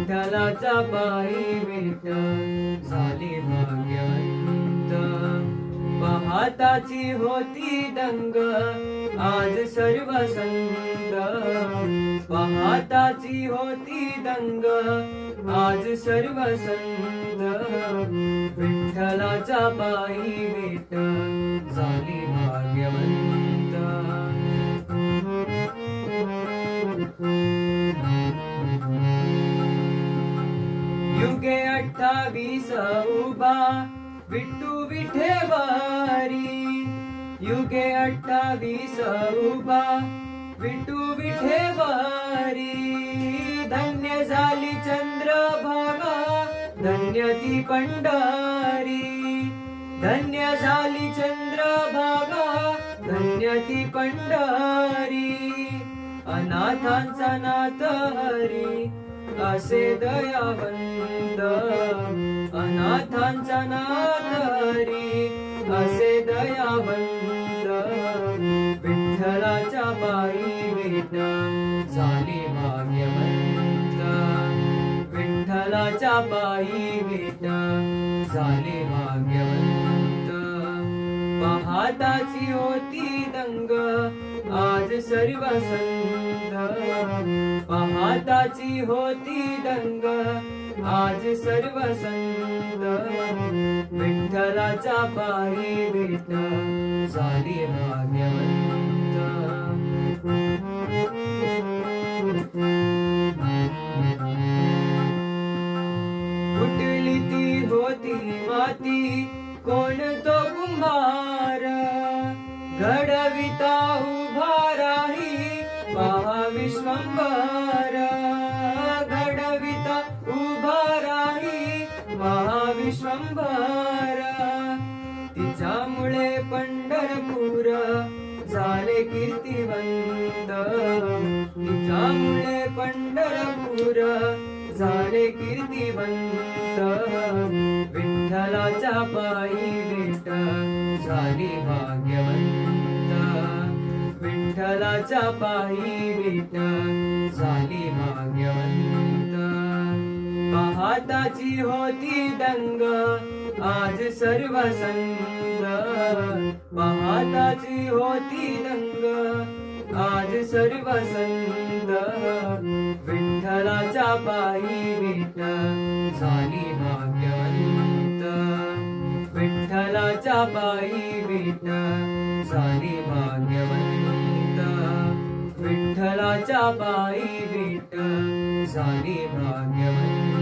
विठ्ठलाचा पायी भेट झाली भाग्यवंत. पाहताची होती दंग आज सर्व संत. पाहताची होती दंग आज सर्व संत. विठ्ठलाचा पायी भेट झाली भाग्यवंत. युगे 28 उभा विठू विठेवारी. युगे 28 उभा विठू विठेवारी. धन्य झाली चंद्रभागा धन्य ती पंढरी. धन्य झाली चंद्रभागा धन्य ती पंढरी. अनाथांचा नाथ हरी असे दयावंत. अनाथांचा नाथ हरी असे दयावंत. विठ्ठलाच्या पायी भेट झाली भाग्यवंत. विठ्ठलाच्या पायी भेट झाली भाग्यवंत. पाहताची होती दंग आज सर्व संत. पाहताची होती दंग आज सर्व संत. विठ्ठलाच्या पायी भेट झाली भाग्यवंत. कुठली ती होती माती कोण तो कुंभार. घडविता उभा राही महाविश्वंभर. घडविता उभा राही महाविश्वंभर. तिच्यामुळे पंढरपूर झाले कीर्तिवंत. तिच्यामुळे पंढरपूर झाले कीर्तिवंत. विठ्ठलाच्या पायी भेट झाली भाग्यवंत. विठ्ठलाच्या पायी भेट झाली भाग्यवंत. पाहताची होती दंग आज सर्व संत. पाहताची होती दंग आज सर्व संत. विठ्ठलाच्या पायी भेट झाली भाग्यवंत. विठ्ठलाच्या पायी भेट झाली भाग्यवंत. विठ्ठलाच्या पायी भेट झाली भाग्यवंत.